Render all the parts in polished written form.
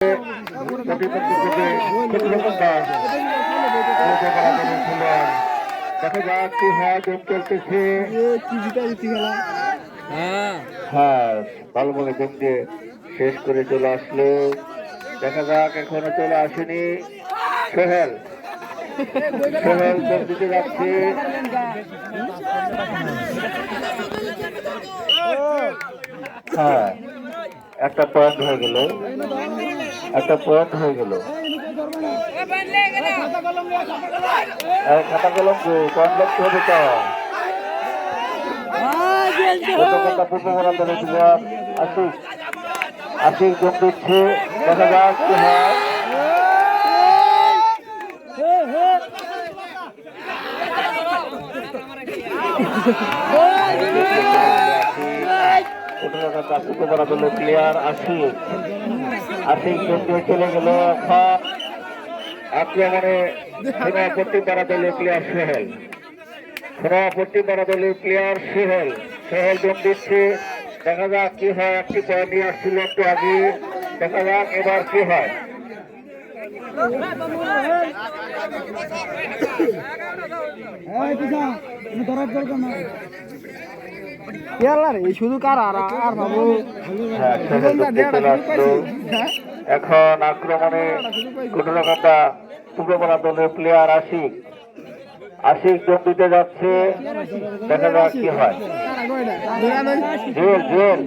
দেখা যাক কি হয়, গেম চলতেছে। হ্যাঁ, ভালো বলে গেম দিয়ে শেষ করে চলে আসলো। দেখা যাক, এখনো চলে আসেনি সোহেল। সোহেল গেম দিতে যাচ্ছে। হ্যাঁ, একটা পয়েন্ট হয়ে গেল, একটা পয়েন্ট হয়ে গেল। খাতা কলম পয়েন্ট লাগতে হবে তো। আশিক যোগ দিচ্ছে, দেখা যাক কি হয়। প্লেয়ার আশিক যোগ দিয়ে চলে গেল। আক্রমণে সভাপতি পাড়া দলীয় প্লেয়ার সোহেল, সভাপতি পাড়া দলীয় প্লেয়ার সোহেল যোগ দিচ্ছে। দেখা যাক কি হয়, একটি পয়েন্ট নিয়ে আসছিল একটু আগে। দেখা যাক এবার কি হয়। শুধু কার আর বাবু এখন আক্রমণে কুটুরকান্দা পূর্বপাড়া দলের প্লেয়ার আশিক যোগ দিতে যাচ্ছে। দেখা যাক কি হয়। জেল জেল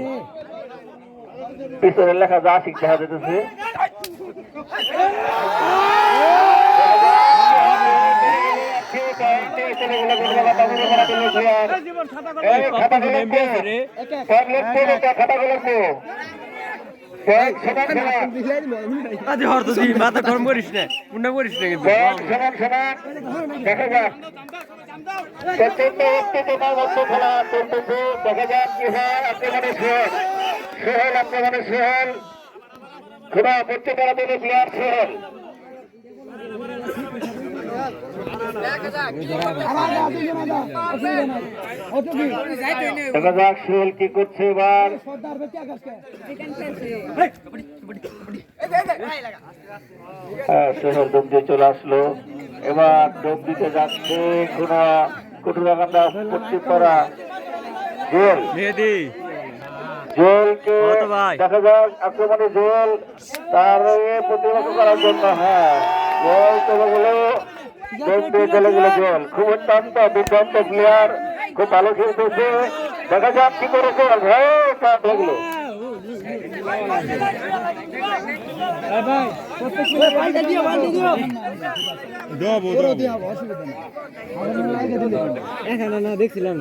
পিছনের লেখা যা আশিক দেখা যেতেছে। মাথা গরম করিস না, মুন্ডা করিস না কিন্তু। দেখা যাক খেলা চলতেছে। দেখা যাক কি হয়। আক্রমণে সোহেল আক্রমণে সোহেল খোলা করতে পারা দলের প্লেয়ার সোহেল। দেখা যাক সোহেল কি করছে এবার। সোহেল ডোব দিয়ে চলে আসলো। এবার ডোব দিতে যাচ্ছে কুটুরাকান্দা পশ্চিম পাড়া জেল। জেলকে দেখা যাক আক্রমণে জেল তার প্রতিরোধ করার জন্য। হ্যাঁ, জেল চলে গেল, চলে গেল জেল। খুব অত্যন্ত দুর্দান্ত প্লেয়ার, খুব ভালো খেলতেছে। দেখা যাক কি করে জেল লাগলো। দেখছিলাম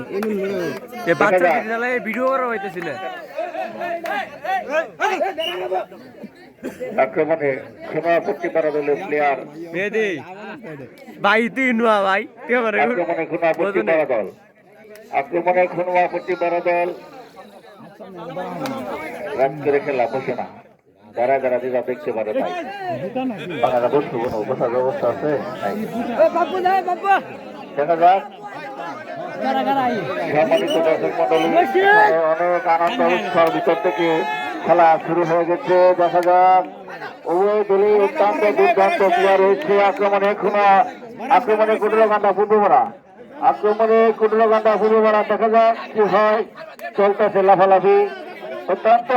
ভিডিও করা হইতেছিল। আক্রমণে সভাপতি পাড়া দলের প্লেয়ার ভাই তুই নুয়া ভাই আক্রমণে খুনাপত্তি পাড়া দল, আক্রমণে খুনাপত্তি পাড়া দল রাত করে খেলা বসে না, যারা যারা যেটা দেখতে পারে তাই বাংলা বসবো কোনো বসার ব্যবস্থা আছে। দেখা যাক সম্মানিত দর্শক মন্ডলী, অনেক আনন্দ উৎসব ভিতর থেকে খেলা শুরু হয়ে গেছে। দেখা যাক উভয় দলই অত্যন্ত দুর্দান্ত প্লেয়ার রয়েছে। আক্রমণে কুটুরকান্দা পূর্বপাড়া, আক্রমণে কুটুরকান্দা পূর্বপাড়া। দেখা যাক কি হয়, চলতেছে লাফালাফি অত্যন্ত।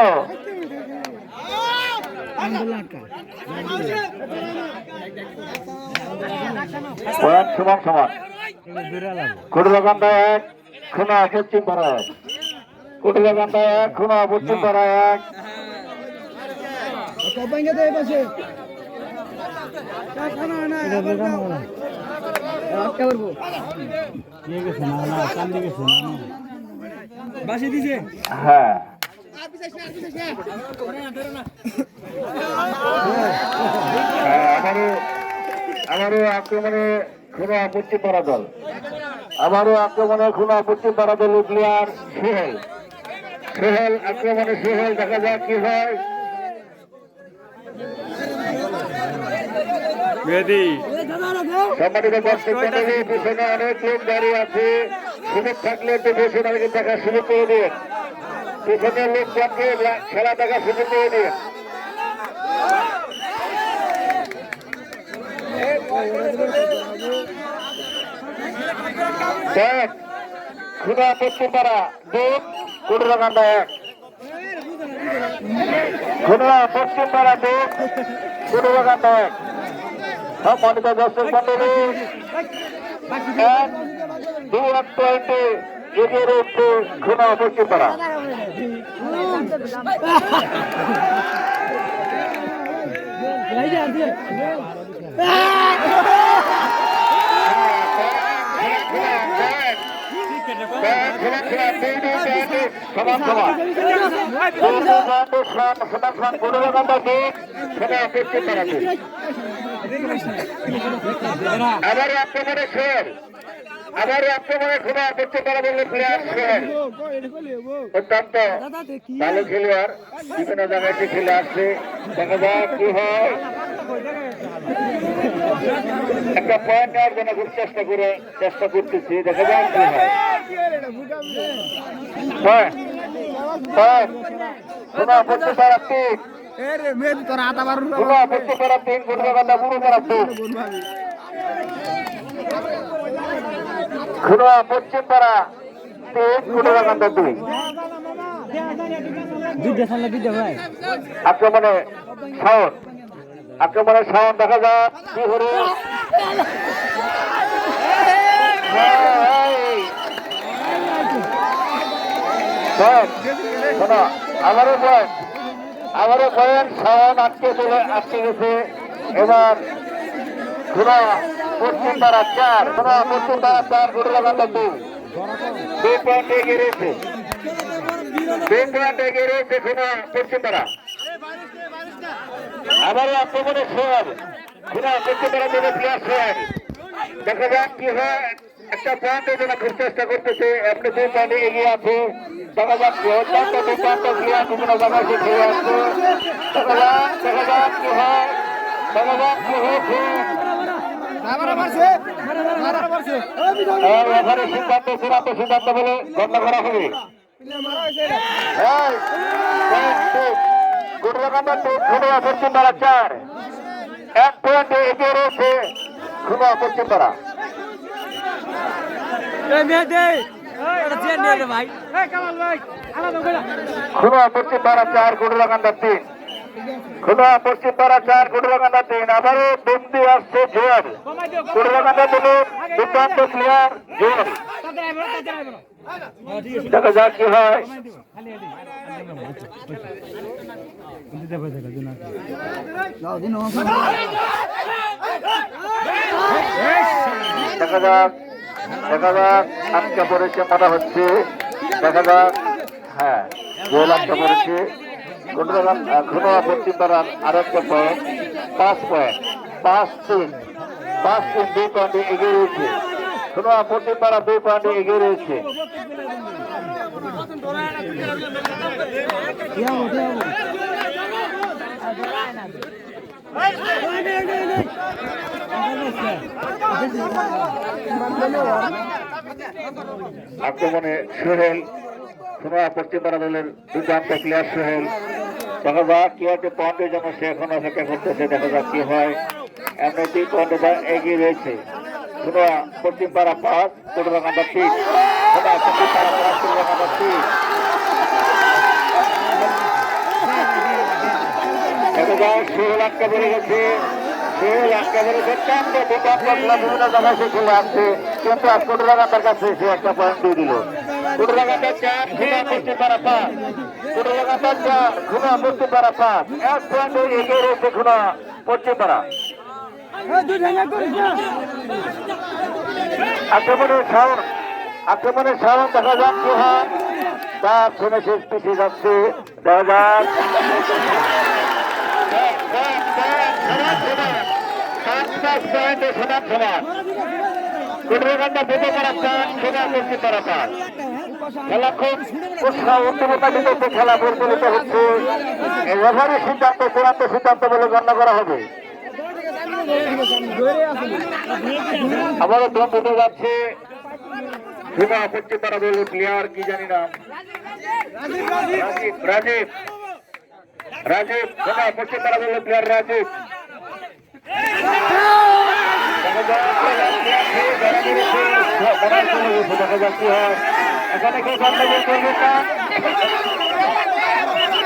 সমান সমান কুটুরকান্দা 1 খুনা পশ্চিম পাড়া 1, কুটুরকান্দা 1 খুনা পশ্চিম পাড়া 1। হ্যাঁ, আমারও আক্রমণে খুনা পশ্চিম পাড়া দল, আমারও আক্রমণে খুনা পশ্চিম পাড়া দলের প্লেয়ার সোহেল আক্রমণে সোহেল। দেখা যাক কি হয়। সম্মানিত দর্শক মণ্ডলী, পিছনে অনেক লোক দাঁড়িয়ে আছে, সুযোগ থাকলে একটু বসে তাদেরকে দেখার সুযোগ করে দিন। পিছনের লোকজনকে খেলা দেখার সুযোগ করে দিন। এক খুদা পশ্চিমপাড়া 2 কুটুরাকান্দা 1 খুদা পশ্চিমপাড়া 2 কুটুরাকান্দা 1 সম্মানিত দর্শক মন্ডলী 1-2 পয়েন্টে এগিয়ে রয়েছে খুদা পশ্চিমপাড়া। সমান সমান কুটুরাকান্দা 2 খুদা পশ্চিমপাড়া 2। আবারও আক্রমণে শের খুদা পশ্চিমপাড়া বললে প্লেয়ার শের অত্যন্ত ভালো খেলোয়াড়, বিভিন্ন জায়গায় সে খেলে আসছে। দেখা যাক কি হয়। একটা পয়েন্ট নেওয়ার জন্য খুব চেষ্টা করতেছি, দেখা যাক কি হয়। খুদা পশ্চিমপাড়া 3 খুদা পশ্চিমপাড়া 3 কুটুরাকান্দা বুড়োপাড়া 2। খুদা পশ্চিমপাড়া 3 কুটুরাকান্দা 2। আক্রমণে শাওন দেখা যাক কি হলো। আবারও পয়েন্ট শাওন আটকে গেছে। এবার খুদা পশ্চিমপাড়া 4 কুটুরাকান্দা 2 পয়েন্ট এগিয়ে রয়েছে। 2 পয়েন্ট এগিয়ে রয়েছে খুদা পশ্চিমপাড়া। আবারও আক্রমণে শেয়ার খুদা পশ্চিমপাড়া থেকে প্লেয়ার শেয়ার, দেখা যাক কি হয়। একটা পয়েন্টের জন্য খুব চেষ্টা করতেছে, আপনি 2 পয়েন্টে এগিয়ে আছে। দেখা যাক কি হয়। দুর্দান্ত প্লেয়ার বিভিন্ন জায়গায় সে খেলে আসছে। দেখা যাক কি হয়। হয়েছে সিদ্ধান্ত বলে গণ্য করা হবে। কুটুরাকান্দা 2 খুদা পশ্চিমপাড়া 4 1 পয়েন্টে এগিয়ে রয়েছে খুদা পশ্চিমপাড়া। খুদা পশ্চিমপাড়া 4 কুটুরাকান্দা 3 খুদা পশ্চিমপাড়া 4 কুটুরাকান্দা 3। আবারও বন্দি আসছে জোয়ার কুটুরাকান্দা দলের দুর্দান্ত প্লেয়ার জোয়ার, দেখা যাক কি হয়। দেখা যাক আটকে পড়েছে মনে হচ্ছে। দেখা যাক, হ্যাঁ গোল আটকে পড়েছে। খুদা পশ্চিমপাড়ার আরেকটা পয়েন্ট 5 পয়েন্ট 5-3 2 পয়েন্টে এগিয়ে রয়েছে। খুদা পশ্চিমপাড়া 2 পয়েন্টে এগিয়ে রয়েছে। আক্রমণে সোহেল খুদা পশ্চিমপাড়া দলের দুর্দান্ত প্লেয়ার সোহেল, দেখা যাক কি হচ্ছে। পয়েন্টের জন্য সে এখন অপেক্ষা করতেছে, দেখা যাক কি হয়। এমনি 2 পয়েন্টে এগিয়ে রয়েছে খুদা পশ্চিমপাড়া 5 কুটুরাকান্দা 3। খুদা পশ্চিমপাড়া 5 কুটুরাকান্দা 3। দেখা যাক সোহেল আটকা পড়ে গেছে। বিভিন্ন জায়গায় সে খেলে আসছে, কিন্তু আজ কুটুরাকান্দার কাছে সে একটা পয়েন্ট দিয়ে দিল। কুটুরাকান্দা 4 খুদা পশ্চিমপাড়া 5 কুটুরাকান্দা 4 খুদা পশ্চিমপাড়া 5 1 পয়েন্টে এগিয়ে রয়েছে খুদা পশ্চিমপাড়া। আক্রমণে শাওন দেখা যাক কি হয়। তার শুনে শেষ পিছিয়ে যাচ্ছে, দেখা যাক। কুটুরাকান্দা বুড়োপাড়া 4 খুদা পশ্চিমপাড়া 5। খেলা খুব উৎসাহ উদ্দীপনার বিরুদ্ধে খেলা পরিচালিত হচ্ছে। রেফারির সিদ্ধান্ত চূড়ান্ত সিদ্ধান্ত বলে গণ্য করা হবে। আবারও দম উঠে যাচ্ছে খুদা পশ্চিমপাড়া দলের প্লেয়ার, কি জানি না, রাজীব খুদা পশ্চিমপাড়া দলের প্লেয়ার রাজীব। মনে চলে গেছে, দেখা যাক কি হয়। এখানে কেউ গন্ডগোল করবে না,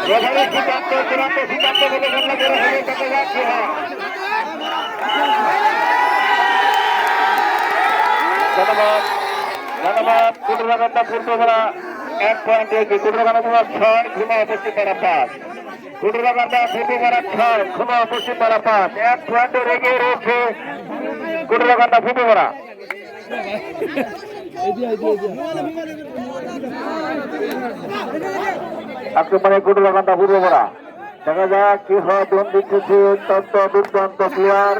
রেফারির সিদ্ধান্ত চূড়ান্ত সিদ্ধান্ত বলে গণ্য করে হবে, দেখা যাক কি হয়। ধন্যবাদ ধন্যবাদ। কুটুরাকান্দা পূর্বপাড়া 1 পয়েন্ট এগিয়ে, কুটুরাকান্দা 6, খুলনা পশ্চিমপাড়া 5। কুটুরাকান্দা পূর্বপাড়া 6, খুলনা পশ্চিমপাড়া 5, 1 পয়েন্টে এগিয়ে রয়েছে কুটুরাকান্দা পূর্বপাড়া। আক্রমণে কুটুরাকান্দা পূর্বপাড়া, দেখা যাক কি হয়। দোন দিচ্ছে অত্যন্ত দুর্দান্ত প্লেয়ার।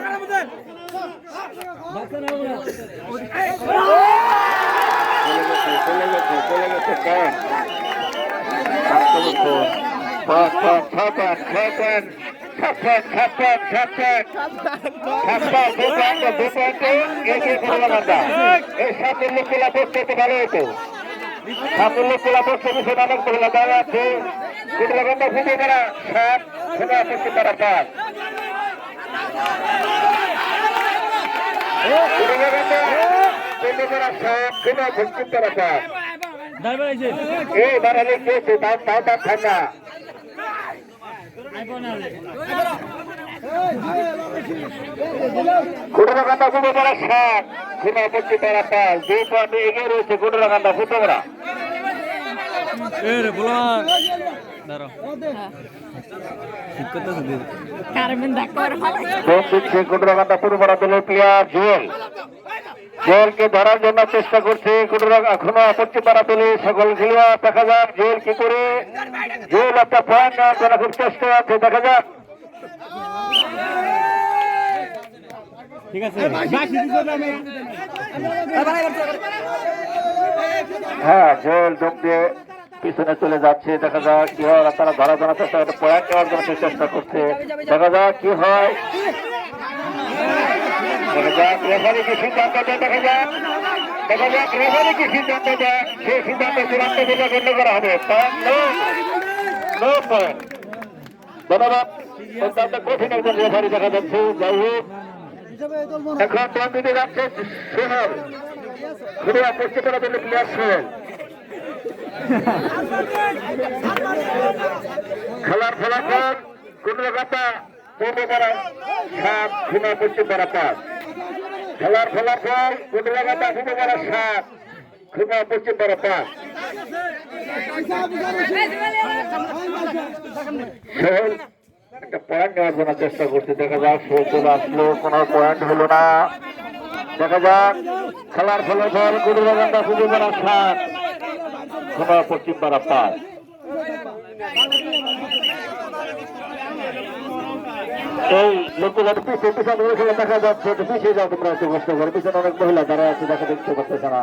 সাফল্য খেলা বসতে ভালো হতো, সাফল্য খেলা বসতে বিষয় অনেক মহিলা দেওয়া আছে। কুটুরাকান্দা ফুটে তারা 7, সোনা পশ্চিম তারা 5। কুটুরাকান্দা ফুটবলা 7, সোনা পশ্চিম তারা 5। 2 পয়েন্ট এগিয়ে রয়েছে কুটুরাকান্দা ফুটবলা। কুটুরাকান্দা পূর্বপাড়া দলের প্লেয়ার জুয়েল, জুয়েলকে ধরার জন্য চেষ্টা করছে এখনো পশ্চিমপাড়া দলে সকল খেলোয়াড়। দেখা যাক জুয়েল কি করে, জুয়েল একটা পয়েন্ট নেওয়ার জন্য খুব চেষ্টা আছে, দেখা যাক। ঠিক আছে, হ্যাঁ জুয়েল দম দিয়ে পিছনে চলে যাচ্ছে, দেখা যাক কি হয়। তারা ধরার জন্য চেষ্টা করছে, পয়েন্ট নেওয়ার জন্য চেষ্টা করছে, দেখা যাক কি হয়। দেখা যাক রেফারি কি সিদ্ধান্ত দেয়, দেখা যাক রেফারি কি সিদ্ধান্ত দেয়, সেই সিদ্ধান্ত চূড়ান্ত বলে গণ্য করা হবে। ধন্যবাদ। অত্যন্ত কঠিন একজন রেফারি দেখা যাচ্ছে। যাই হোক, এখন দল দিতে যাচ্ছে সোহেল, খুবই পশ্চিমপাড়া দলের প্লেয়ার সোহেল। খেলার ফলাফল কুটুরাকান্দা পূর্বপাড়া 7, খুলনা পশ্চিমপাড়া 5। খেলার ফলাফল কুটুরাকান্দা পূর্বপাড়া 7, খুলনা পশ্চিমপাড়া 5। সোহেল একটা পয়েন্ট নেওয়ার জন্য চেষ্টা করছে, দেখা যাক। সোহেল চলে আসলো, কোনো পয়েন্ট হলো না, দেখা যাক। খেলার ফলাফল কুটুরাকান্দা পূর্বপাড়া 7, খুলনা পশ্চিমপাড়া 5। এই লোকগুলো পিছিয়ে পিছনে দেখা যাচ্ছে, একটু পিছিয়ে যাও তোমরা, একটু কষ্ট করে। পিছনে অনেক মহিলা দাঁড়ায় আছে, দেখা দেখতে পাচ্ছে না।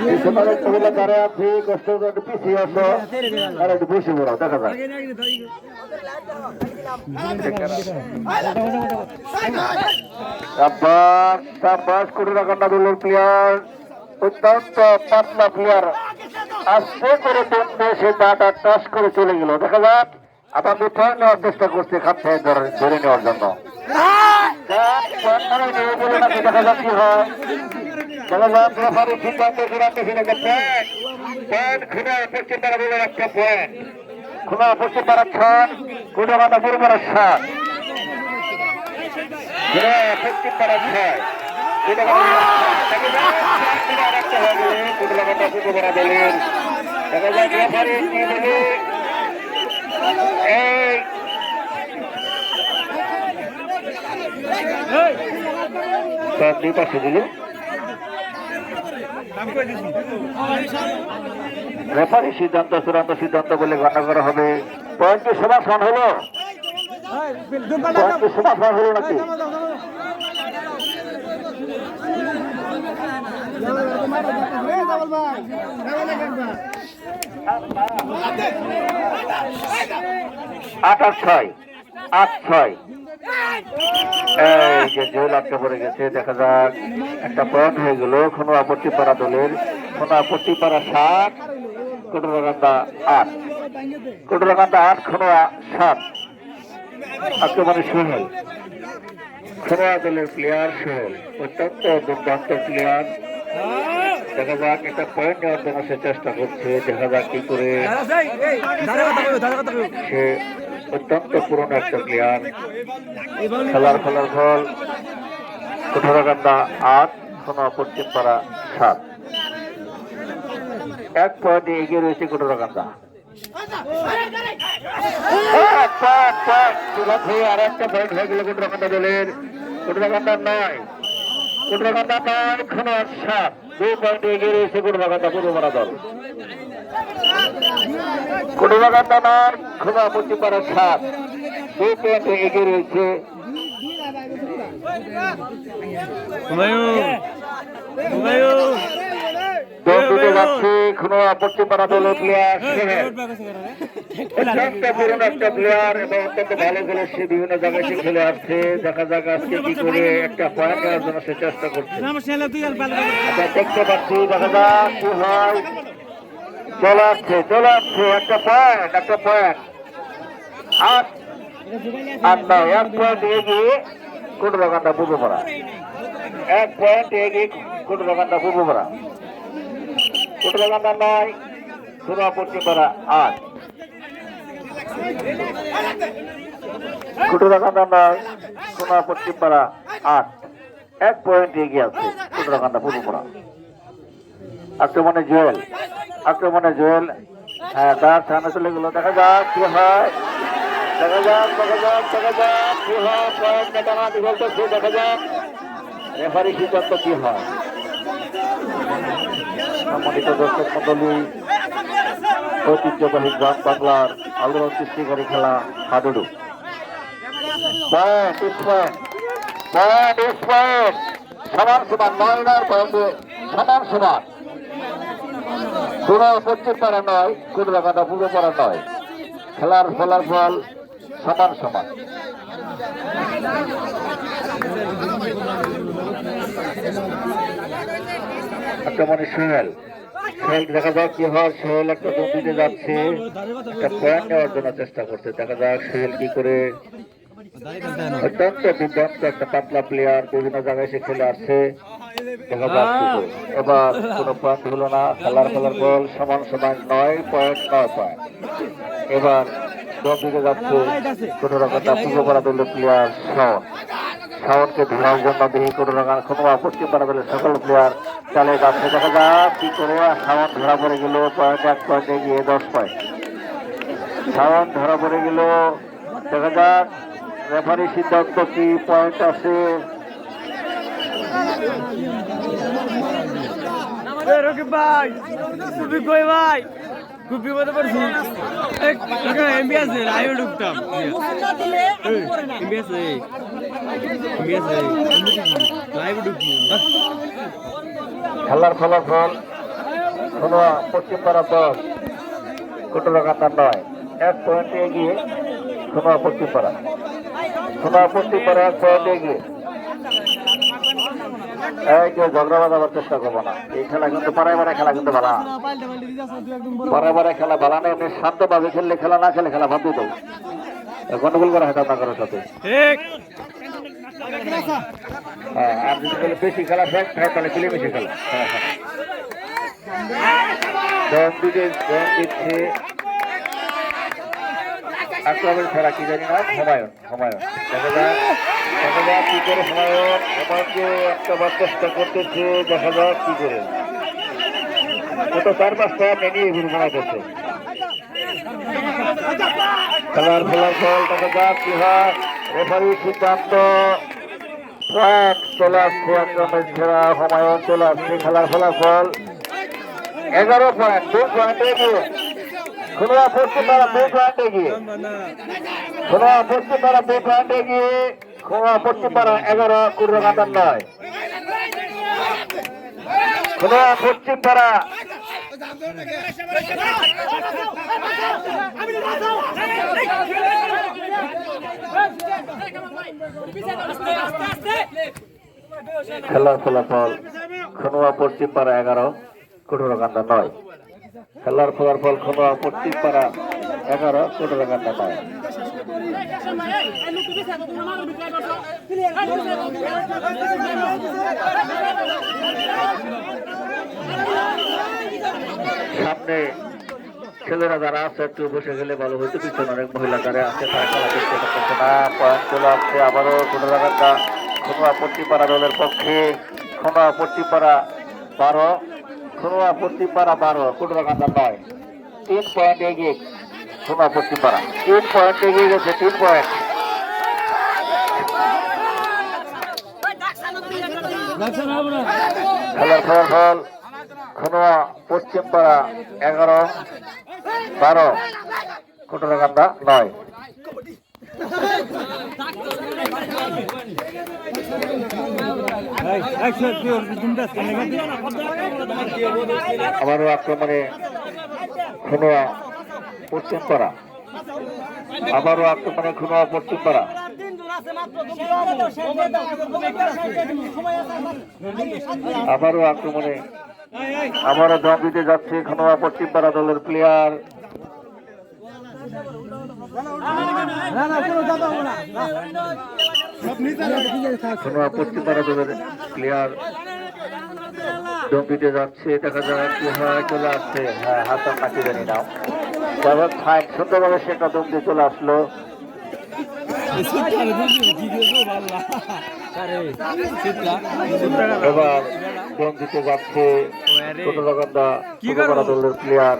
পিছনে অনেক মহিলা দাঁড়ায় আছে, কষ্ট করে একটু পিছিয়ে আসো আর একটু বসে পড়ো, দেখা যাক। কুটুরাকান্দা দলের প্লেয়ার, অত্যন্ত পাতলা প্লেয়ার, আস্তে করে দণ্ডে সে দাঁটা টাচ করে চলে গেল, দেখা যাক। আবার পয়েন্ট নেওয়ার চেষ্টা করছে, খাপ থেকে ধরে নেওয়ার জন্য। দেখা যাক কি হয়, দেখা যাক রেফারি সিদ্ধান্ত চূড়ান্ত ছিল। পয়েন্ট খুলনা পশ্চিমপাড়া বলে একটা পয়েন্ট, খুলনা পশ্চিমপাড়া 6, কুটুরাকান্দা পূর্বপাড়া 7। খুলনা পশ্চিমপাড়া 6, কুটুরাকান্দা পূর্বপাড়া দলের। দেখা যাক রেফারি কি বলে। দুই পাশে দিল রেফারি সিদ্ধান্ত চূড়ান্ত সিদ্ধান্ত বলে গণনা করা হবে। পয়েন্টটি সমাধান হলো, পয়েন্টটি সমাধান হলো নাকি? আট 6, 8-6। এই যে জোল আটকে পড়ে গেছে, দেখা যাক একটা পয়েন্ট হয়ে গেল খুলনা পশ্চিমপাড়া দলের। খুলনা পশ্চিমপাড়া 7, কুটুরাকান্দা 8, কুটুরাকান্দা 8, খুলনা 7। আক্রমণে সোহেল, খোয়া দলের প্লেয়ার সোহেল অত্যন্ত দুর্দান্ত প্লেয়ার। দেখা যাক একটা পয়েন্ট নেওয়ার জন্য সে চেষ্টা করছে, দেখা যাক কি করে। সে অত্যন্ত পুরনো একটা প্লেয়ার। খেলার ফল 18 8, পশ্চিম পাড়া 7। 1 পয়েন্টে এগিয়ে রয়েছে 18 আর একটা পয়েন্ট হয়ে গেল 18 দলের। 18 9, 7। 2 পয়েন্টে এগিয়ে রয়েছে 18 পূর্বপাড়া দল। 18 পশ্চিম পাড়া 7, 2 পয়েন্টে এগিয়ে রয়েছে। যাচ্ছে পশ্চিম পাড়া দলের প্লেয়ার অত্যন্ত পুরনো একটা প্লেয়ার এবং অত্যন্ত ভালো খেলে সে বিভিন্ন জায়গায় সে খেলে আসছে। দেখা যাক আজকে কি করে একটা পয়েন্ট নেওয়ার জন্য সে চেষ্টা করছে। দেখতে পাচ্ছি, দেখা যাক কি হয়। চলে আসছে একটা পয়েন্ট 8 9। 1 পয়েন্ট এগিয়ে 18 পূর্বপাড়া। 1 পয়েন্ট এগিয়ে 18 পূর্বপাড়া। 18 9, পশ্চিম পাড়া 8। 18 9, পশ্চিম পাড়া 8। 1 পয়েন্ট এগিয়ে আছে 18 পূর্বপাড়া। আক্রমণে জুয়েল। হ্যাঁ, তার সামনে চলে গেল। দেখা যাক কি হয়। দেখা যাক কি হয়। পয়েন্ট টানাটানি বলতেছে। দেখা যাক রেফারি সিদ্ধান্ত কি হয়। সম্মানিত দর্শক মন্ডলী, ঐতিহ্যবাহী গ্রাম বাংলার আলোড়ন সৃষ্টিকারী খেলা হাডুডু। সমান 9 পয়েন্টে সমান। 18 পাড়া 9, 18 পূর্বপাড়া 9। খেলার ফলাফল সমান। আক্রমণে সোহেল। দেখা যাক কি হয়। সোহেল একটা দিতে যাচ্ছে, একটা পয়েন্ট নেওয়ার জন্য চেষ্টা করছে। দেখা যাক সোহেল কি করে। অত্যন্ত দুর্দান্ত একটা পাতলা প্লেয়ার, বিভিন্ন জায়গায় সে খেলে আসছে। দেখা যাক কি করে। এবার কোনো পয়েন্ট হলো না। খেলার ফলাফল সমান। 9 পয়েন্ট। এবার দিতে যাচ্ছে 18 পূর্বপাড়া দলের প্লেয়ার শাওনকে ধরার জন্য দেখি 18 পশ্চিম পাড়া দলের সকল প্লেয়ার চালিয়ে যাচ্ছে। দেখা যাক কি করে। শাওন ধরা পড়ে গেল। 1 পয়েন্টে গিয়ে 10 পয়েন্ট। শাওন ধরা পড়ে গেল। দেখা যাক রেফারি সিদ্ধান্ত কি। পয়েন্ট আছে। ভাই খুব বিপদে পড়ছি। এমবি আছে, লাইভে ঢুকতাম। লাইভে ঢুকছি। খেলার ফলাফল পশ্চিম পাড়া 10, 18 9। 1 পয়েন্টে এগিয়ে পশ্চিম পাড়া। 1 পয়েন্টে এগিয়ে। এই যে ঝগড়া বাঁধাবার চেষ্টা করবো না। এই খেলা কিন্তু পাড়ায় খেলা কিন্তু ভালো। পাড়ায় খেলা ভালো না। এমনি শান্তভাবে খেললে খেলা, না খেলে খেলা ভাব দিত। গন্ডগোল করা হয় না কারোর সাথে। আর যদি বেশি খেলা শেষ হয় তাহলে মিলেমিশে খেলা। দিচ্ছে আক্রমণ ছাড়া কি জানি না। হুমায়ুন দেখা যাক কি করে। হুমায়ুন আমাকে একটা চেষ্টা করতেছে। দেখা যাক কি করে। কত 4-5টা মেনিয়ে ঘুমাইতেছে। খেলার ফলাফল দেখা যাক কি হয়। রেফারির সিদ্ধান্ত চলে আসছে। আক্রমণ ছাড়া হুমায়ুন চলে আসছে। খেলার ফলাফল 11 পয়েন্ট। 2 পয়েন্ট এগিয়ে। পশ্চিম পাড়া 2 পয়েন্ট এগিয়ে। পশ্চিম পাড়া 2 পয়েন্ট এগিয়ে। পশ্চিম পাড়া 11, 18 9। পশ্চিম পাড়া খেলার ফলাফল পশ্চিম পাড়া 11, 18 9। খেলার ফলাফল পশ্চিম পাড়া 11, 18 9। সামনে ছেলেরা যারা আছে একটু বসে গেলে ভালো হইতো, পিছনে অনেক মহিলা যারা আছে তারা খেলা দেখতে পাচ্ছে না। পয়েন্ট চলে আসছে আবারও কোনোরাগান্দা খনুয়া পট্টিপাড়া দলের পক্ষে। খনুয়া পট্টিপাড়া 12, খনুয়া পট্টিপাড়া 12, কোনোরাগান্দা 9। 3 পয়েন্ট এগিয়ে খনুয়া পট্টিপাড়া, 3 পয়েন্ট এগিয়ে গেছে, 3 পয়েন্ট। খেলার ফলাফল খনুয়া পশ্চিমপাড়া 11, 12, কোটোরাগান্দা 9। আবারও আক্রমণে খনুয়া পশ্চিমপাড়া, আবারও আক্রমণে খনুয়া পশ্চিমপাড়া। আবারও আক্রমণে আবারও দম দিতে যাচ্ছে খনুয়া পশ্চিমপাড়া দলের প্লেয়ার। খনুয়া পশ্চিমপাড়া দলের প্লেয়ার দম দিতে যাচ্ছে, দেখা যাক কি হয়। চলে আসছে, হ্যাঁ হাসান নাকি জানি নাও, যাই ফাইন সুন্দরভাবে সেটা দম দিয়ে চলে আসলো। এবার দম দিতে যাচ্ছে কোটোরাগান্দা কোটোপাড়া দলের প্লেয়ার,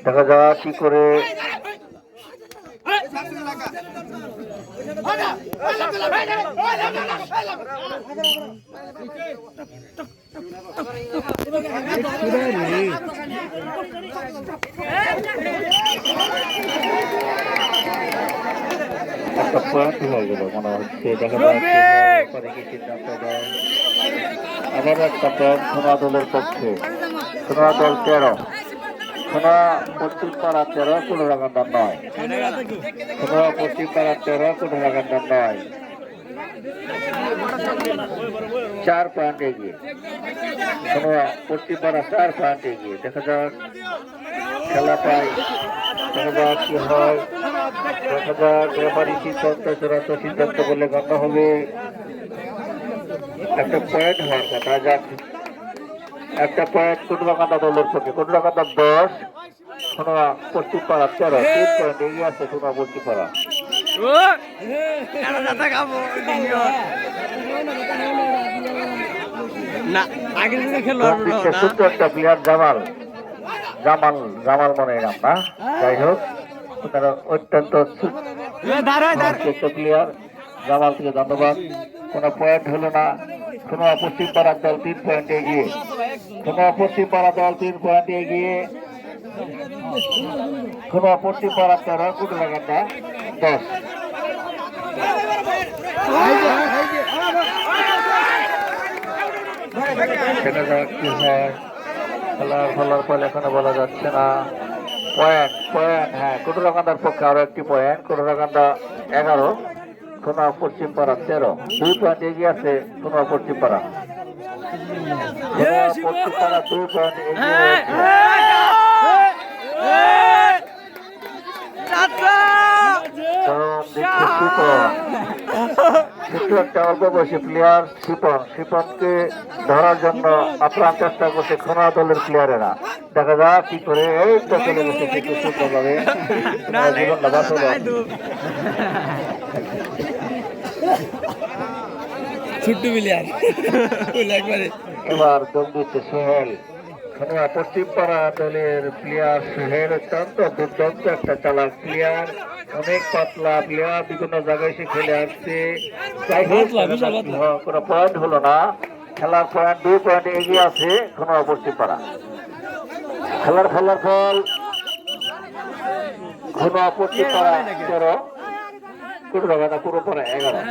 দেখা যাক কি করে। একটা পয়েন্ট হয়ে গেল মনে হচ্ছে, দেখা যাচ্ছে কি সিদ্ধান্ত দেয়। আবার একটা পয়েন্ট খনুয়া দলের পক্ষে। খনুয়া দল 13, খনুয়া পশ্চিমপাড়া 13, কোটোরাগান্দা 9। খনুয়া পশ্চিমপাড়া 13, কোটোরাগান্দা 9। 4 পয়েন্ট এগিয়ে খনুয়া পশ্চিমপাড়া, 4 পয়েন্ট এগিয়ে। দেখা যাক খেলা পাই, দেখা যাক কি হয়। দেখা যাক রেফারি সিদ্ধান্ত চূড়ান্ত সিদ্ধান্ত বলে গণ্য হবে। একটা পয়েন্ট হওয়ার কথা, যাক একটা পয়েন্ট কোটোরাগান্দা দলের পক্ষে। কোটোরাগান্দা 10, খনুয়া পশ্চিমপাড়া 13, 3 পয়েন্ট এগিয়ে আছে খনুয়া পশ্চিমপাড়া। ছোট্ট একটা প্লেয়ার জামাল, জামাল জামাল মনে নাম না, যাই হোক অত্যন্ত একটা প্লেয়ার জামাল থেকে ধন্যবাদ। কোনো পয়েন্ট হলো না। খনুয়া পশ্চিমপাড়ার দল 3 পয়েন্ট এগিয়ে। খনুয়া পশ্চিমপাড়া দল 3 পয়েন্ট এগিয়ে। খনুয়া পশ্চিমপাড়া 13, কোটোরাগান্দা 10। সেটা যাক কি হয়। খেলার ফলাফল এখনো বলা যাচ্ছে না। পয়েন্ট পয়েন্ট হ্যাঁ কোটোরাগান্দার পক্ষে আরো একটি পয়েন্ট। কোটোরাগান্দা 11, খনুয়া পশ্চিমপাড়া 13, 2 পয়েন্ট এগিয়ে আছে খনুয়া পশ্চিমপাড়া। খনুয়া পশ্চিমপাড়া 2 পয়েন্ট এগিয়ে রয়েছে। একটা অল্প বয়সী প্লেয়ার শিপন, শিপনকে ধরার জন্য আপ্রাণ চেষ্টা করছে খনুয়া দলের প্লেয়ারেরা। দেখা যাক কি করে। এই তো চলে গেছে একটু সুন্দরভাবে, জীবনটা বাঁচলো। এবার দম দিচ্ছে সোহেল, খনুয়া পশ্চিমপাড়া দলের প্লেয়ার সোহেল। অত্যন্ত দুর্দান্ত একটা চালাক প্লেয়ার, অনেক পাতলা প্লেয়ার, বিভিন্ন জায়গায় সে খেলে আসছে। যাই হোক কোনো পয়েন্ট হলো না। খেলার পয়েন্ট 2 পয়েন্ট এগিয়ে আছে খনুয়া পশ্চিমপাড়া। খেলার ফলাফল খনুয়া পশ্চিমপাড়া 13, কোটোরাগান্দা পুরোপাড়া 11।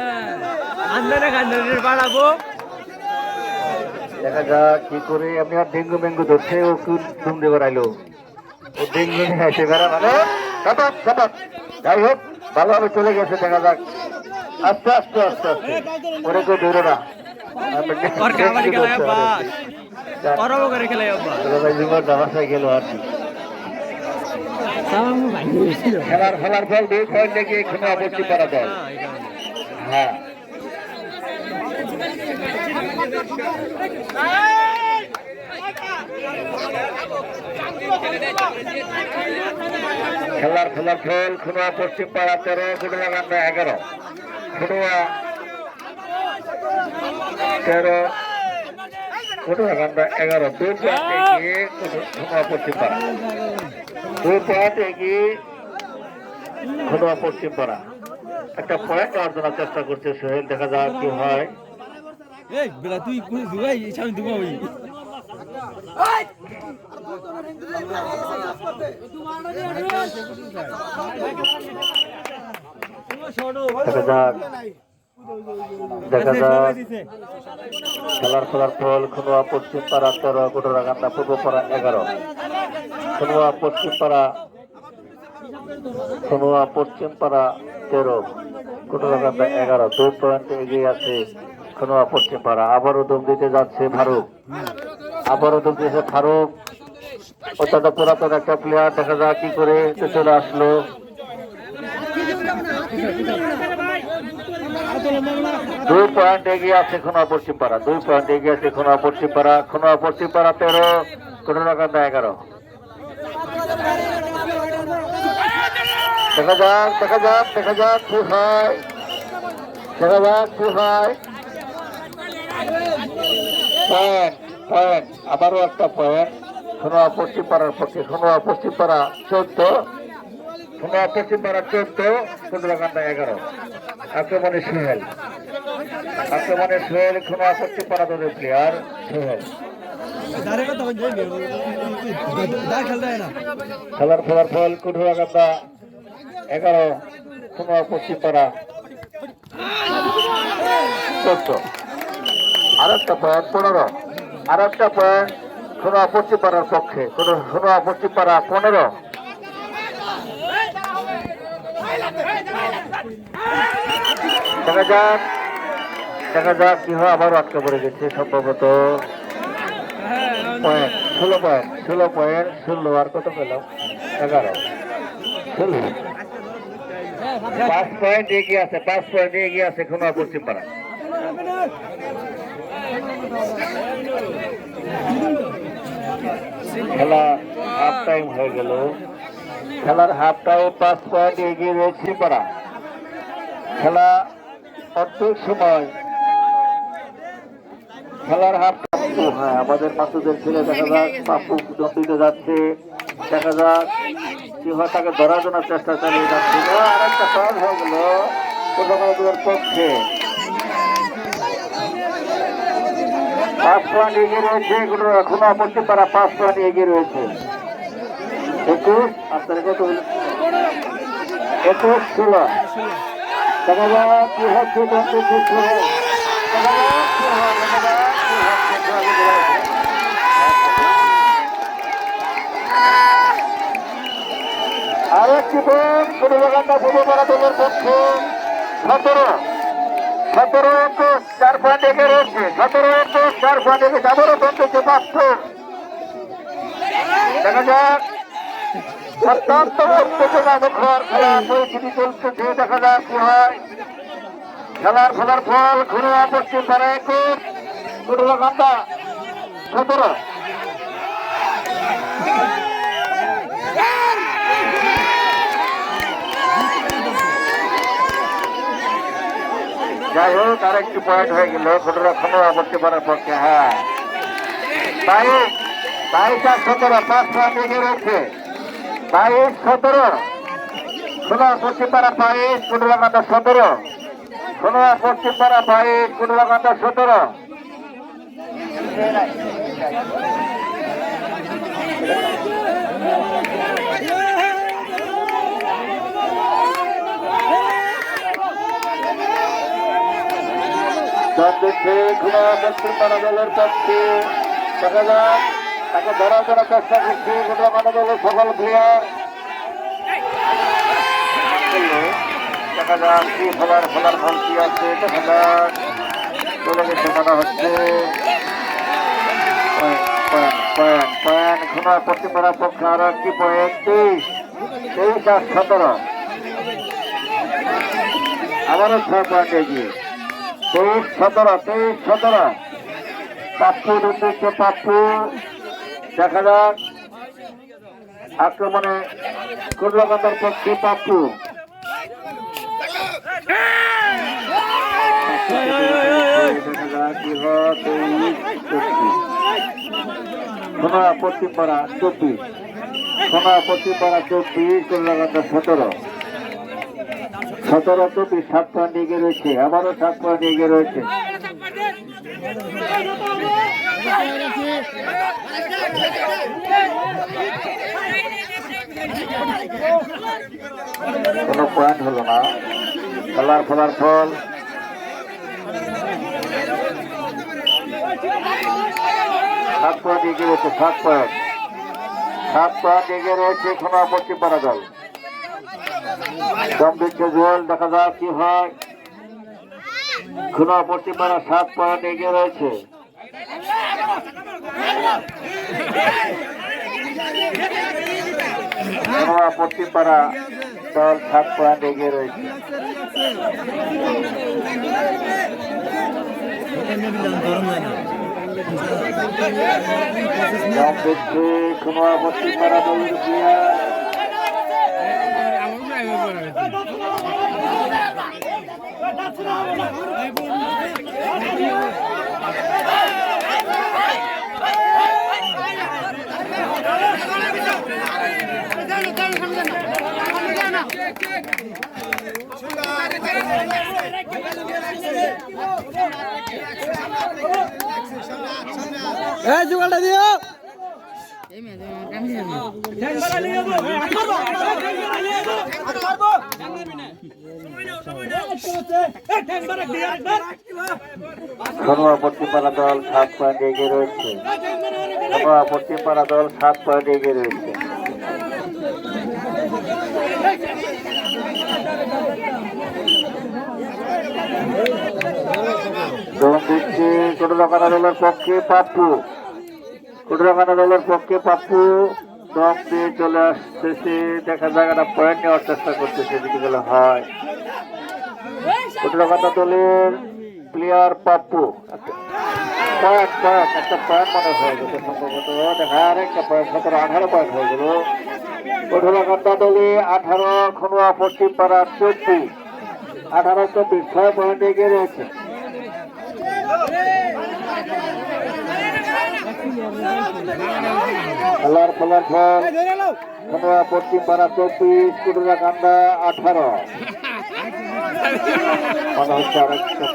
দেখা যাক কি করে। আমি আর ডেঙ্গু মেঙ্গু ধরছে, ও ঘুম দিয়ে বেড়াইলো, ও ডেঙ্গু নিয়ে এসে বেড়া মানে যাই হোক ভালোভাবে চলে গেছে। দেখা যাক আস্তে আস্তে আস্তে আস্তে ওরে কেউ ধরো না। জীবন নামাশায় গেল আর কি। খেলার ফল 2 পয়েন্ট এগিয়ে খুনোয়া পশ্চিমপাড়া দল। হ্যাঁ খেলার ফল খুনোয়া পশ্চিমপাড়া 13, কুটুরাকান্দা 11। খুনোয়া 13, কুটুরাকান্দা 11। 2 পয়েন্ট এগিয়ে খুনোয়া পশ্চিমপাড়া, 2 পয়েন্ট এগিয়ে খুনোয়া পশ্চিমপাড়া। একটা পয়েন্ট অর্জনের চেষ্টা করছে সোহেল, দেখা যাক কি হয়। তুই সামনে দিব দেখা যাক খেলার ফলাফল খুনোয়া পশ্চিমপাড়া 13, কুটুরাকান্দা পূর্বপাড়া 11। খুনোয়া পশ্চিমপাড়া 13, কুটুরাকান্দা 11। 2 পয়েন্ট এগিয়ে আছে খুনোয়া পশ্চিমপাড়া। আবারও দম দিতে যাচ্ছে ফারুক, অত্যন্ত পুরাতন একটা প্লেয়ার। দেখা যাক কি করে চলে আসলো। 2 পয়েন্ট এগিয়ে আছে খুনোয়া পশ্চিমপাড়া, 2 পয়েন্ট এগিয়ে আছে খুনোয়া পশ্চিমপাড়া। খুনোয়া পশ্চিমপাড়া 13, কুটুরাকান্দা 11। দেখা যাক কি হয়, পয়েন্ট আবারও একটা পয়েন্ট খুনোয়া পশ্চিমপাড়ার পক্ষে। খুনোয়া পশ্চিমপাড়া 14, কুটুরাকান্দা 11। আক্রমণে সোহেল, খুনোয়া পশ্চিমপাড়া দলের প্লেয়ার সোহেল। খেলার ফলাফল কুটুরাকান্দা 11, খুনোয়া পশ্চিমপাড়া 14। আরেকটা পয়েন্ট 15, আরেকটা পয়েন্ট খুনোয়া পশ্চিমপাড়ার পক্ষে। খুনোয়া পশ্চিমপাড়া 15। দেখা যাক কি হয়। আবারও আটকে পড়ে গেছে সম্ভবত। পয়েন্ট 16 আর কত পেলাম? 11, 16। 5 পয়েন্ট এগিয়ে আছে খুনোয়া পশ্চিমপাড়া। খেলা হাফ টাইম হয়ে গেল। খেলার হাফ টাইম 5 পয়েন্ট এগিয়ে রয়েছে পাড়া। খেলা অর্ধেক সময়, খেলার হাফ। হ্যাঁ, আমাদের মাসুদের ছেলে দেখা যাক পাপ্পু দিতে যাচ্ছে। দেখা যাক কি হয়, তাকে ধরার জন্য চেষ্টা চালিয়ে যাচ্ছে। আরেকটা পয়েন্ট হয়ে গেল কোটাকার পক্ষে। 5 পয়েন্ট এগিয়ে রয়েছে খুনোয়া পশ্চিমপাড়া, 5 পয়েন্ট এগিয়ে রয়েছে। 21 কত 21-16। দেখা যাক কি হচ্ছে। আরেকটি পয়েন্ট কুটুরাকান্দা পূর্বপাড়া দলের পক্ষে। 17, 4 পয়েন্ট এগিয়ে রয়েছে। 17, 4 পয়েন্ট এগিয়ে আবারও পৌঁছেছে 5। দেখা যাক অত্যন্ত উত্তেজনামুখর খেলা পরিস্থিতি চলতেছে। দেখা যাক কি হয়। খেলার ফলাফল খুনোয়া পশ্চিমপাড়া 21, কুটুরাকান্দা 17। যাই হোক, আরেকটি পয়েন্ট হয়ে গেল খুনোয়া পশ্চিমপাড়ার পক্ষে। হ্যাঁ, 22-17, 5 পয়েন্ট এগিয়ে রয়েছে। 22-17, খুনোয়া পশ্চিমপাড়া 22, কুটুরাকান্দা 17। খুনোয়া পশ্চিমপাড়া 22, কুটুরাকান্দা 17। খুনোয়া পশ্চিমপাড়া দলের পক্ষে। দেখা যাক তাকে ধরার জন্য চেষ্টা করছে কুটুরাকান্দা দলের সকল প্লেয়ার। দেখা যাক কি ফলাফল কি আছে। দেখা যাক চলে গেছে মনে হচ্ছে। পয়েন্ট খুনোয়া পশ্চিমপাড়ার পক্ষে আরো একটি পয়েন্ট। 23 আর 17 আবারও 6 পয়েন্ট এগিয়ে 23-17 পাপ্পু দিচ্ছে পাপ্পু দেখা যাক আক্রমণে কুর্লাকান্দার পক্ষে পাপ্পু পশ্চিমপাড়া 24 পশ্চিমপাড়া 24 কুর্লাকান্দা 17-24 7 পয়েন্ট এগিয়ে রয়েছে আবারও 7 পয়েন্ট এগিয়ে রয়েছে কোনো পয়েন্ট হলো না খেলার ফলাফল 7 পয়েন্ট এগিয়ে রয়েছে 7 পয়েন্ট এগিয়ে রয়েছে কোনো পশ্চিমপাড়া দল দম দিচ্ছে জল দেখা যাক কি হয় খুনা পশ্চিমপাড়া 7 পয়েন্ট এগিয়ে রয়েছে খুনা পশ্চিমপাড়া দল 7 পয়েন্ট এগিয়ে রয়েছে দম দিচ্ছে খুনা পশ্চিমপাড়া দলের প্লেয়ার জোগাড়টা দিও খনুয়া পশ্চিমপাড়া দল 7 পয়েন্ট এগিয়ে রয়েছে খনুয়া পশ্চিমপাড়া দল 7 পয়েন্ট এগিয়ে রয়েছে দল দিচ্ছে কুটুরাকান্দা দলের পক্ষে পাপ্পু কুটুরাকান্দা দলের পক্ষে পাপ্পু দম দিয়ে চলে আসতেছে দেখা যাক একটা পয়েন্ট নেওয়ার চেষ্টা করতেছে যদি গেলে হয় কুটুরাকান্দা দলের প্লেয়ার পাপ্পু একটা পয়েন্ট মনে হয়ে গেছে সম্ভবত দেখা আরেকটা পয়েন্ট 17-18 পয়েন্ট হয়ে গেল কুটুরাকান্দা দলে 18 খনুয়া পশ্চিমপাড়া 24 18-24 6 পয়েন্ট এগিয়ে রয়েছে খেলার ফলাফল খনুয়া পশ্চিমপাড়া 24 কুটুরাকান্দা 18 মনে হচ্ছে আরেকটা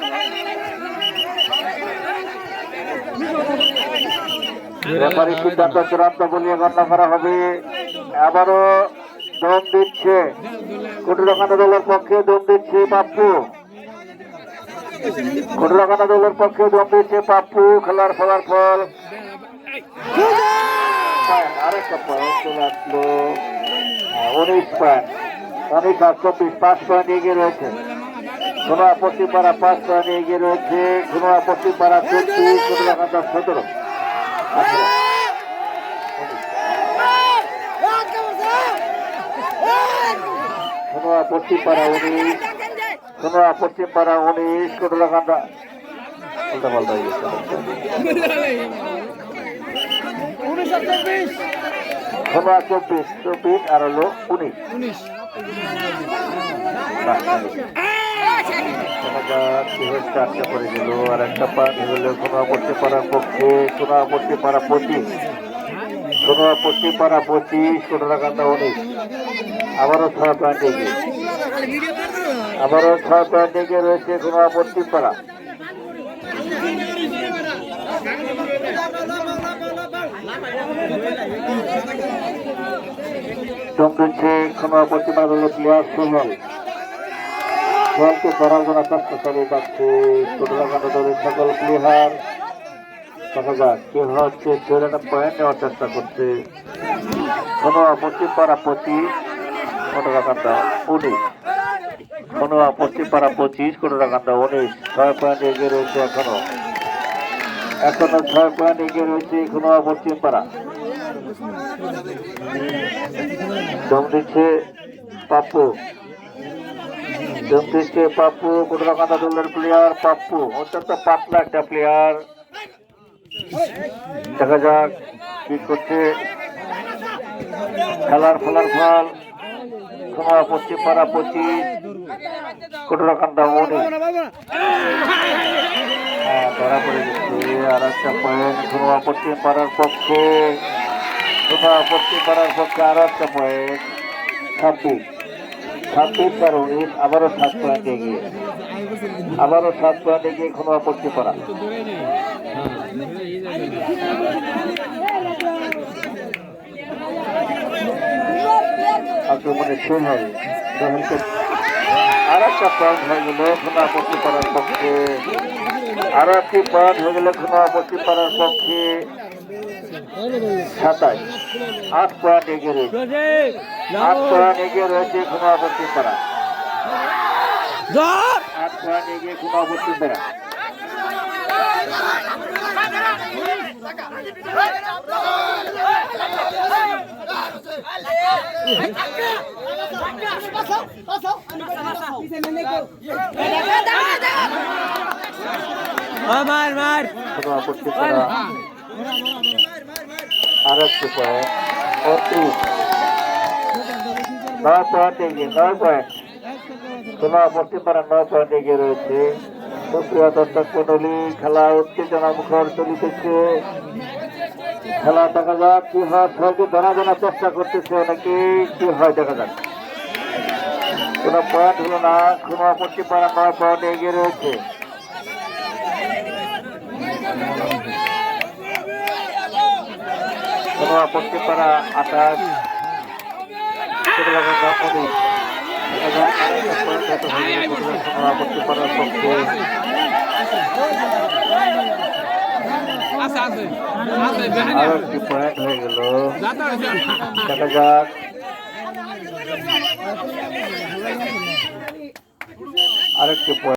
রেফারি সিদ্ধান্ত চূড়ান্ত বলিয়ে গণ্য করা হবে আবারও দম দিচ্ছে কুটুরাকান্দা দলের পক্ষে দম দিচ্ছে পাপ্পু কুটুরাকান্দা দলের পক্ষে দম দিচ্ছে পাপ্পু খেলার ফলাফল আরেকটা পয়েন্ট চলে আসলো 19 পয়েন্ট 19-24 5 পয়েন্ট এগিয়ে রয়েছে খনুয়া পশ্চিমপাড়া 5 পয়েন্ট এগিয়ে রয়েছে খনুয়া পশ্চিমপাড়া 24 কুটুরাকান্দা 17 খনুয়া পশ্চিমপাড়া 19 খনুয়া পশ্চিমপাড়া 19 কুটুরাকান্দা উল্টা পাল্টা হয়ে গেছে খনুয়া 24 আর হলো 19 চারটা করে দিল আর একটা পয়েন্ট হয়ে গেল খনুয়া পশ্চিমপাড়ার পক্ষে খনুয়া পশ্চিমপাড়া 25 খনুয়া পশ্চিমপাড়া 25 কুটুরাকান্দা 19 আবারও 6 পয়েন্ট এগিয়ে রয়েছে খনুয়া পশ্চিমপাড়া চমকেছে খনুয়া পশ্চিমপাড়া দলের প্লেয়ার সোহেলকে ধরার জন্য চেষ্টা চালিয়ে যাচ্ছে কুটুরাকান্দা দলের সকল প্লেয়ার দেখা যাক কি হচ্ছে ছেলেটা পয়েন্ট নেওয়ার চেষ্টা করছে খনুয়া পশ্চিমপাড়া 25 কুটুরাকান্দা 19 খনুয়া পশ্চিমপাড়া 25 কুটুরাকান্দা 19 6 পয়েন্ট এগিয়ে রয়েছে এখনো 6 পয়েন্ট এগিয়ে রয়েছে খনুয়া পশ্চিমপাড়া দম দিচ্ছে পাপ্পু, দম দিচ্ছে পাপ্পু, কুটরাকান্দা দলের প্লেয়ার পাপ্পু, অত্যন্ত পাতলা একটা প্লেয়ার। দেখা যাক কি করছে। খেলার ফলাফল পশ্চিম পাড়া 25, কুটরাকান্দা 19। ধরা পড়ে গেছে আর একটা পয়েন্ট পশ্চিম পাড়ার পক্ষে, পশ্চিম পাড়ার পক্ষে আর একটা পয়েন্ট। 26 আর 19, আবারও 7 পয়েন্ট এগিয়ে, আবারও 7 পয়েন্ট এগিয়ে পশ্চিম পাড়া। আক্রমণে সোহেল, সোহেলকে আর একটা পয়েন্ট হয়ে গেল পশ্চিম পাড়ার পক্ষে, আরো একটি পয়েন্ট হয়ে গেল পশ্চিম পাড়ার পক্ষে। 27, 8 পয়েন্ট এগিয়ে রয়েছে, 8 পয়েন্ট এগিয়ে রয়েছে পশ্চিম পাড়া, 8 পয়েন্ট এগিয়ে পশ্চিম পাড়া। মার মার পশ্চিম পাড়া আর একটি পয়েন্ট, 9 পয়েন্ট এগিয়ে, 9 পয়েন্ট পশ্চিম পাড়া, 9 পয়েন্ট এগিয়ে রয়েছে। সুপ্রিয় দর্শক মন্ডলী, খেলা উত্তেজনা মুখর চলিতেছে। খেলা দেখা যাক কি হয়, সবাইকে জানার চেষ্টা করতেছে অনেকে, কি হয় দেখা যাক। কোন পয়েন্ট হলো না, পশ্চিম পাড়া 9 পয়েন্ট এগিয়ে রয়েছে। পশ্চিম পাড়া 28, পশ্চিম পাড়ার পক্ষে আরো একটি পয়েন্ট হয়ে গেল, দেখা যাক। আরেকটি পয়েন্ট।